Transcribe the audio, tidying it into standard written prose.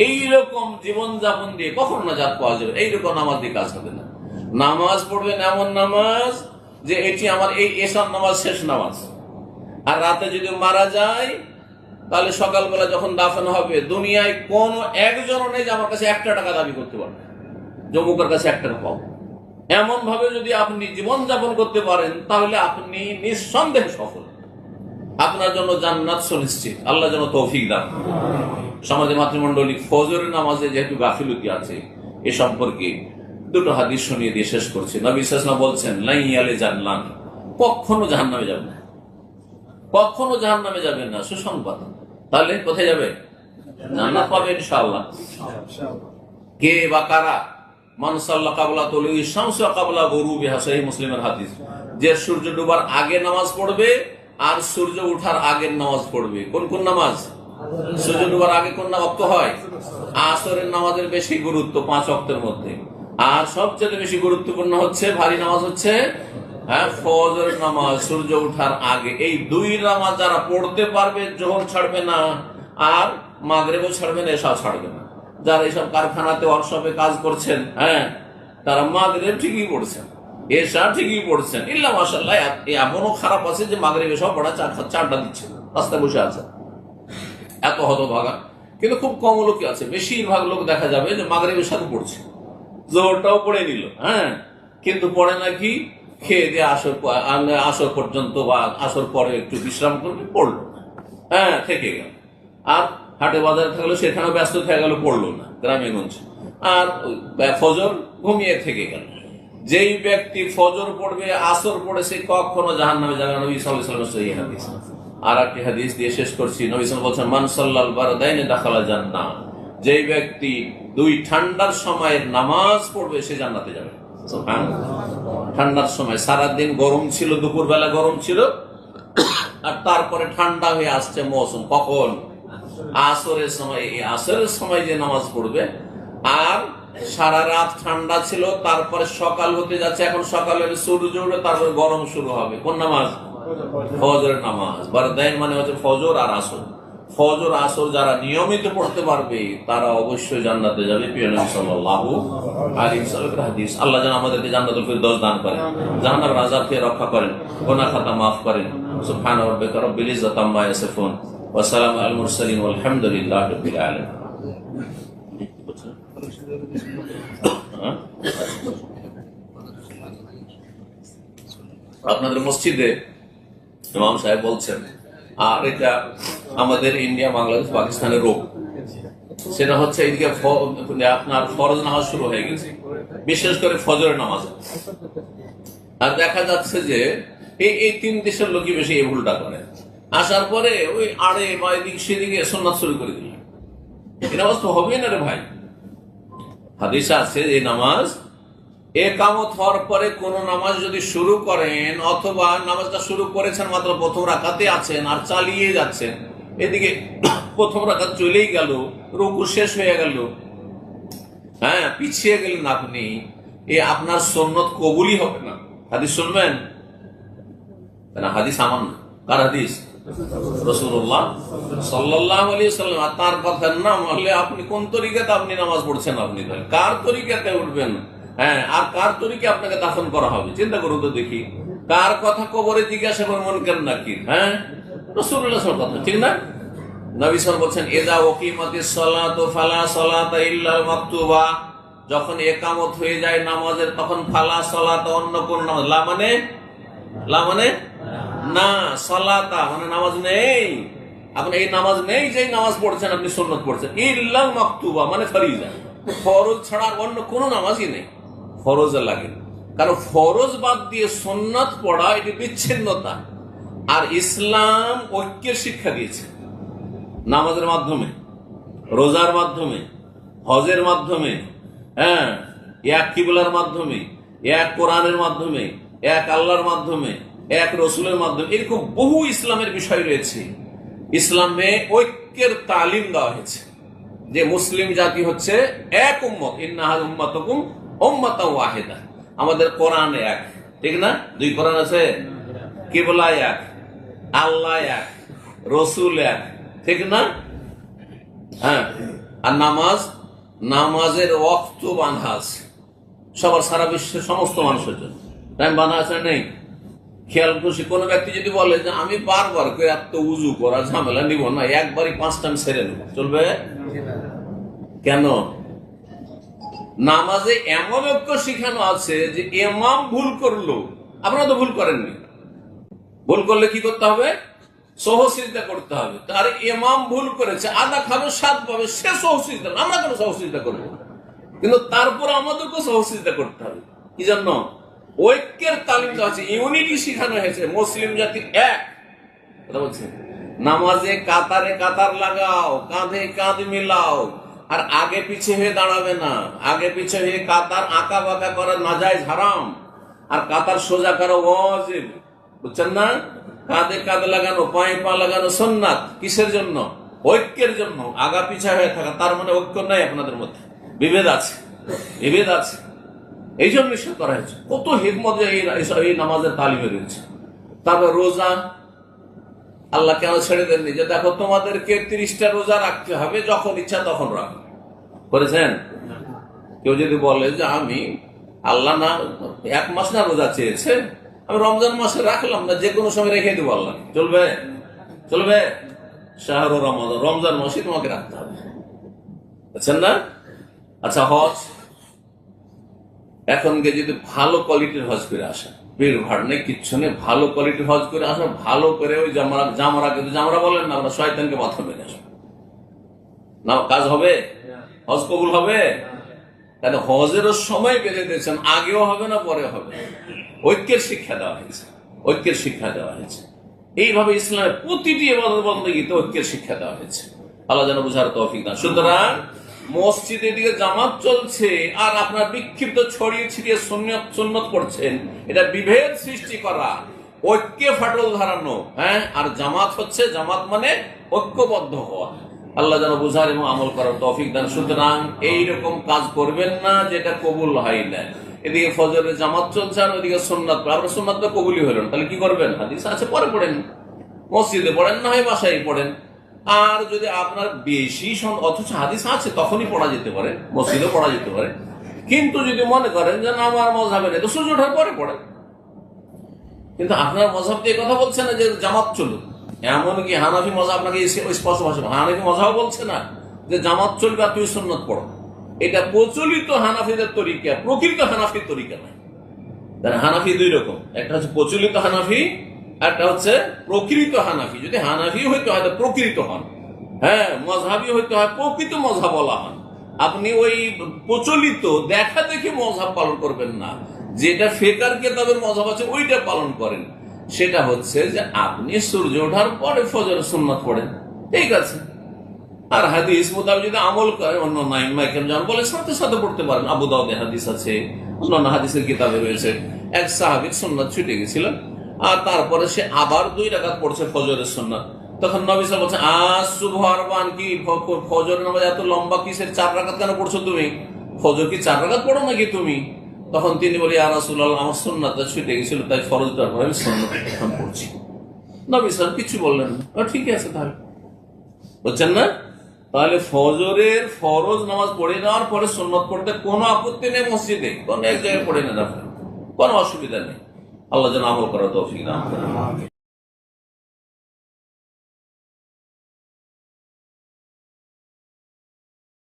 এইরকম জীবন যাপন দিয়ে কখন নাজাত পাওয়া যাবে? এইরকম নামাজ দিয়ে কাজ হবে না। নামাজ পড়বেন এমন নামাজ যে এটি আমার এই এশার নামাজ শেষ নামাজ। আর রাতে যদি মারা যায় তাহলে সকালবেলা যখন দাফন হবে দুনিয়ায় কোন একজনও নেই যে আমার কাছে 1 টাকা দাবি করতে পারবে, জমুকের কাছে 1 টাকা পাবো। এমন ভাবে যদি আপনি জীবন যাপন করতে পারেন তাহলে আপনি নিঃসন্দেহে সফল, আপনার জন্য জান্নাত সুনিশ্চিত। আল্লাহ যেন তৌফিক দান। সমাজে মাতৃমণ্ডলী, ফজরের নামাজে যেহেতু গাফিলতি আছে এ সম্পর্কে দুটো হাদিস শুনিয়ে দিয়ে শেষ করছে। নবী সাল্লাল্লাহু আলাইহি ওয়াসাল্লাম বলছেন, লাইয়ালে জান্নাত, কখনো জাহান্নামে যাবেন না, কখনো জাহান্নামে যাবেন না। সুসংবাদ। তাহলে কোথায় যাবে? জান্নাত পাবে ইনশাআল্লাহ। কে বা কারা? মান সাল্লা ক্বাবলা তুলুই শামস ওয়া ক্বাবলা গুরুবিহা, সহিহ মুসলিমের হাদিস। যে সূর্য ডোবার আগে নামাজ পড়বে আর সূর্য ওঠার আগের নামাজ পড়বে। কোন কোন নামাজ? সূর্য ডোবার আগে কোন ওয়াক্ত হয়? আসরের নামাজের বেশি গুরুত্ব 5 ওয়াক্তের মধ্যে। আর সবচেয়ে বেশি গুরুত্বপূর্ণ হচ্ছে, ভারী নামাজ হচ্ছে ফজরের নামাজ, সূর্য ওঠার আগে। এই 2 নামাজ যারা পড়তে পারবে যোহর ছাড়বে না, আর মাগরিবও ছাড়বে না, এশা ছাড়বে না। যারা এইসব কারখানাতে ওয়ার্কশপে কাজ করছেন, তারা মাগরিব ঠিকই পড়ছেন, এশা ঠিকই পড়ছেন। ইল্লা মাশাআল্লাহ এমনও খারাপ আছে যে মাগরিব এসব পড়া চারটা দিচ্ছে, রাস্তায় বসে আছে, এত হতভাগা। কিন্তু খুব কম লোকই আছে, বেশিরভাগ লোক দেখা যাবে যে মাগরিবের সাথে পড়ছে, জোহরটাও পড়ে নিল, কিন্তু পড়ে নাকি খেয়ে দিয়ে আসর পর্যন্ত বা আসর পরে একটু বিশ্রাম করবে, পড়লো না, থেকে গেল। আর হাটে বাজারে থাকলো সেখানেও ব্যস্ত থেকে গেল, পড়লো না গ্রামে গঞ্জে। আর ফজর ঘুমিয়ে থেকে গেল। যেই ব্যক্তি ফজর পড়বে আসর পড়ে সে কখনো জাহান্নামে যাবে না। নবী সাল্লাল্লাহু আলাইহি ওয়াসাল্লাম এই হাদিস। আর একটি হাদিস দিয়ে শেষ করছি। নবী সাল্লাল্লাহু আলাইহি ওয়াসাল্লাম বলেছেন, মান সাল্লাল বারদাইনি দাখালা জান্নাহ, যেই ব্যক্তি 2 ঠান্ডার সময়ের নামাজ পড়বে সে জান্নাতে যাবে। সুবহানাল্লাহ। ঠান্ডার সময় সারাদিন গরম ছিল, দুপুরবেলা গরম ছিল, আর তারপরে ঠান্ডা হয়ে আসছে মৌসুম, কখন? আসরের সময়। এই আসরের সময় যে নামাজ পড়বে, আর সারা রাত ঠান্ডা ছিল, তারপরে সকাল হতে যাচ্ছে, এখন সকালের সূর্য উঠে তারপরে গরম শুরু হবে। কোন নামাজ? ফজরের নামাজ। বারদাইন মানে হচ্ছে ফজর আর আসর। ফজর আসর যারা নিয়মিত পড়তে পারবে তারা অবশ্যই জান্নাতে যাবে। প্রিয় নবী সাল্লাল্লাহু আলাইহি ওয়াসাল্লামের হাদিস। আল্লাহ যেন আমাদেরকে জান্নাতুল ফিরদৌস দান করেন, জাহান্নামের আযাব থেকে রক্ষা করেন, গুনাহ খাতা মাফ করেন। সুবহানা রাব্বিকা রাব্বিল ইজ্জাতি আম্মা ইয়াসিফুন ওয়া সালামু আলাল মুরসালিন ওয়া আলহামদুলিল্লাহি রাব্বিল আলামিন। আপনাদের মসজিদে ইমাম সাহেব বলছেন, আর এটা আমাদের ইন্ডিয়া, বাংলাদেশ, পাকিস্তানের রোগ, সেটা হচ্ছে এইদিকে আপনার ফরজ নামাজ শুরু হয়ে গেছে, বিশেষ করে ফজরের নামাজ। আর দেখা যাচ্ছে যে এই 3 দেশের লোকই বেশি এই ভুলটা করে। আসার পরে ওই আড়ে বা এদিক সেদিকে সুন্নাত শুরু করে দিল। এই নামাজ তো হবেই না রে ভাই। হাদিসে আছে এই নামাজ একামত হওয়ার পরে কোন নামাজ যদি শুরু করেন, অথবা নামাজটা শুরু করেছেন মাত্র প্রথম রাকাতে আছেন আর চালিয়ে যাচ্ছেন, এদিকে প্রথম রাকাত চলেই গেল, রুকু শেষ হয়ে গেল, পিছিয়ে গেলেন আপনি, আপনার সুন্নত কবুলই হবে না। হাদিস শুনবেন না, হাদিস আমার না, কার হাদিস? রাসূলুল্লাহ সাল্লাল্লাহু আলাইহি ওয়াসাল্লাম। আর তার কথা না মানলে আপনি কোন তরিকাতে আপনি নামাজ পড়ছেন? আপনি কার তরিকাতে উঠবেন? আর কার তরিকে আপনাকে দাফন করা হবে? চিন্তা করুন তো দেখি, কার কথা কবরে জিজ্ঞাসা করে মন কেন নাকি? রাসূলুল্লাহ সাল্লাল্লাহু আলাইহি ওয়াসাল্লাম, ঠিক না? নবী সাল্লাল্লাহু আলাইহি ওয়াসাল্লাম বলছেন, ইযা উকিমাতিস সালাতু ফালা সালাতা ইল্লাল মাকতুবা, যখন একামত হয়ে যায় নামাজের তখন ফালা সালাতা, অন্য কোন নামাজ, লা মানে না, সালাতা মানে নামাজ নেই। আপনি এই নামাজ নেই যে নামাজ পড়ছেন, আপনি সুন্নাত পড়ছেন। ইল্লাল মাকতুবা মানে ফরিজা, ফরজ ছাড়া অন্য কোনো নামাজই নেই, ফরজ লাগে। কারণ ফরজ বাদ দিয়ে সুন্নাত পড়া এটি বিচ্ছিন্নতা। আর ইসলাম ঐক্যের শিক্ষা দিয়েছে নামাজের মাধ্যমে, রোজার মাধ্যমে, হজের মাধ্যমে, এক কিবলার মাধ্যমে, এক কোরআনের মাধ্যমে, এক আল্লাহর মাধ্যমে, এক রসুলের মাধ্যমে, এরকম বহু ইসলামের বিষয় রয়েছে। ইসলামে ঐক্যের তালিম দেওয়া হয়েছে যে মুসলিম জাতি হচ্ছে এক উম্মত, ইন্নাহা উম্মাতুকুম উম্মাতাও ওয়াহিদা। আমাদের কোরআন এক, ঠিক না? 2 কোরআন আছে, কিবলা এক, আল্লাহ এক, রসুল এক, ঠিক না? আর নামাজের ওয়াক্ত বাঁধা আছে সবার, সারা বিশ্বের সমস্ত মানুষের জন্য টাইম বাঁধা আছে নেই? খেয়াল করছি, কোন ব্যক্তি যদি বলে যে আমি বারবার করে এত উজু করা ঝামেলা নিব না, একবারই 5 টাইম সেরে নেব, চলবে? কেন? নামাজে এমন ঐক্য শিখানো আছে যে ইমাম ভুল করলো, আপনারা তো ভুল করেননি, ভুল করলে কি করতে হবে? সহসিজদা করতে হবে। তার ইমাম ভুল করেছে, আদা খাবে 7 পাবে, সে সহসিজদা, আমরা কেন সহসিজদা করবো? কিন্তু তারপর আমাদেরকে সহসিজদা করতে হবে। কি জন্য? ঐক্যের তালিম দেওয়া আছে, ইউনিটি শিখানো হয়েছে, মুসলিম জাতি এক। কথা বলছে, নামাজে কাতারে কাতার লাগাও, কাঁধে কাঁধ মিলাও, আর আগে পিছে হয়ে দাঁড়াবে না। আগে পিছে হয়ে কাতার আঁকা বাঁকা করা নাজায়েজ, হারাম, আর কাতার সোজা করা ওয়াজিব, বুঝছেন না? কাঁধে কাঁধ লাগানো, পায়ে পা লাগানো সুন্নাত। কিসের জন্য? ঐক্যের জন্য। আগা পিছা হয়ে থাকা, তার মানে ঐক্য নাই আপনাদের মধ্যে, বিভেদ আছে, বিভেদ আছে, এই জন্য নিষেধ করা হয়েছে। কত হিকমত এই নামাজের তালিমে রয়েছে। তারপর রোজা, আল্লাহ কেন ছেড়ে দেননি যে দেখো তোমাদেরকে 30টা রোজা রাখতে হবে, যখন ইচ্ছা তখন রাখো? করেছেন? কেউ যদি বলে যে আমি আল্লাহ না 1 মাস না রোজা চেয়েছে, আমি রমজান মাসে রাখলাম না, যে কোনো সময় রেখে দেবো, আল্লাহ চলবে? চলবে? শাহরু রমজান, রমজান মাসে তোমাকে রাখতে হবে, বুঝছেন না? আচ্ছা, হজ, এখনকে যদি ভালো কোয়ালিটির হজ করে আসা, ভিড় ভাড় নেই, কিচ্ছু নেই, ভালো কোয়ালিটির হজ করে আসা, ভালো করে ওই জামরা কিন্তু জামরা বলেন না, আমরা শয়তানকে মাথা মেরে আসবো না, কাজ হবে? হজ কবুল হবে? তাহলে হজেরও সময় বেঁধে দিয়েছেন, আগেও হবে না পরে হবে। ঐক্যের শিক্ষা দেওয়া হয়েছে, ঐক্যের শিক্ষা দেওয়া হয়েছে। এইভাবে ইসলামের প্রতিটি ইবাদত বন্দেগীতে ঐক্যের শিক্ষা দেওয়া হয়েছে। আল্লাহ যেন বুঝার তৌফিক দান। সুতরাং মসজিদের দিকে জামাত চলছে আর আপনার বিক্ষিপ্ত ছড়িয়ে ছিটিয়ে সুন্নত করছেন, এটা বিভেদ সৃষ্টি করা, ঐক্যে ফাটল ধরানো। হ্যাঁ, আর জামাত হচ্ছে, জামাত মানে ঐক্যবদ্ধ হওয়া। আল্লাহ যেন বুঝার এবং আমল করার তৌফিক দান। সুতরাং এইরকম কাজ করবেন না যেটা কবুল হয় না। এদিকে ফজরের জামাত চলছে আর ওইদিকে সুন্নাত, আপনার সুন্নাত তো কবুলই হলেন, তাহলে কি করবেন? হাদিস আছে, পরে পড়েন, মসজিদে পড়েন, না হয় বাসায় পড়েন। আর যদি আপনার বেশি অথচ হাদিস আছে, তখনই পড়া যেতে পারে, মসজিদে পড়া যেতে পারে। কিন্তু যদি মনে করেন যে না আমার মযহাবে নেই, তো সূর্য ওঠার পরে পড়েন। কিন্তু আপনার মযহাব দিয়ে কথা বলছে না যে জামাত চলুক। এমনকি হানাফি মযহাব আপনাকে স্পষ্ট ভাষা, হানাফি মযহাব বলছে না যে জামাত চলবে আর তুই সুন্নাত পড়ো। এটা প্রচলিত হানাফিদের তরিকা, প্রকৃত হানাফির তরিকা নয়। হানাফি 2 রকম, একটা হচ্ছে প্রচলিত হানাফি, একটা হচ্ছে প্রকৃত হানাফি। যদি হানাফি হইতে হয় তো প্রকৃত হন, হ্যাঁ, মযহাবি হইতে হয় প্রকৃত মযহাব বলা হন। আপনি ওই প্রচলিত দেখা দেখে মযহাব পালন করবেন না, যেটা ফিকহ কিতাবের মযহাব আছে ওইটা পালন করেন। সেটা হচ্ছে যে আপনি সূর্য ওঠার পরে ফজরের সুন্নাত পড়েন, ঠিক আছে। আর হাদিস মোতাবেক যদি আমল করে, অন্য নাইমাইকেম যেমন বলে সাথে সাথে পড়তে পারেন। আবু দাউদে হাদিস আছে, অন্যান্য হাদিসের কিতাবে রয়েছে, এক সাহাবীর সুন্নাত ছুটে গেছিল, আর তারপরে সে আবার 2 রাকাত পড়ছে ফজরের সুন্নাত। তখন নবী সাল্লাল্লাহু আলাইহি ওয়াসাল্লাম বলছেন, সুবহানাল্লাহ, কি ফজরের নামাজ এত লম্বা কিসের? 4 রাকাত কেন পড়ছো তুমি? ফজর কি 4 রাকাত পড়ো নাকি তুমি? তখন তিনি বলি, ইয়া রাসূলুল্লাহ, আমার সুন্নাতটা ছুটে গেছিল, তাই ফরজটার পরে আমি সুন্নাত এখন পড়ছি। নবী সাল্লাল্লাহু কিছু বললেন না। ঠিক আছে, তাহলে বুঝছেন না? তাহলে ফজরের ফরজ নামাজ পড়ে নেওয়ার পরে সুন্নাত পড়তে কোনো আপত্তি নেই, মসজিদে কোনো এক জায়গায় পড়ে নেন, আপনার কোনো অসুবিধা নেই। আল্লাহ যেন আমল করার তৌফিক দান করেন।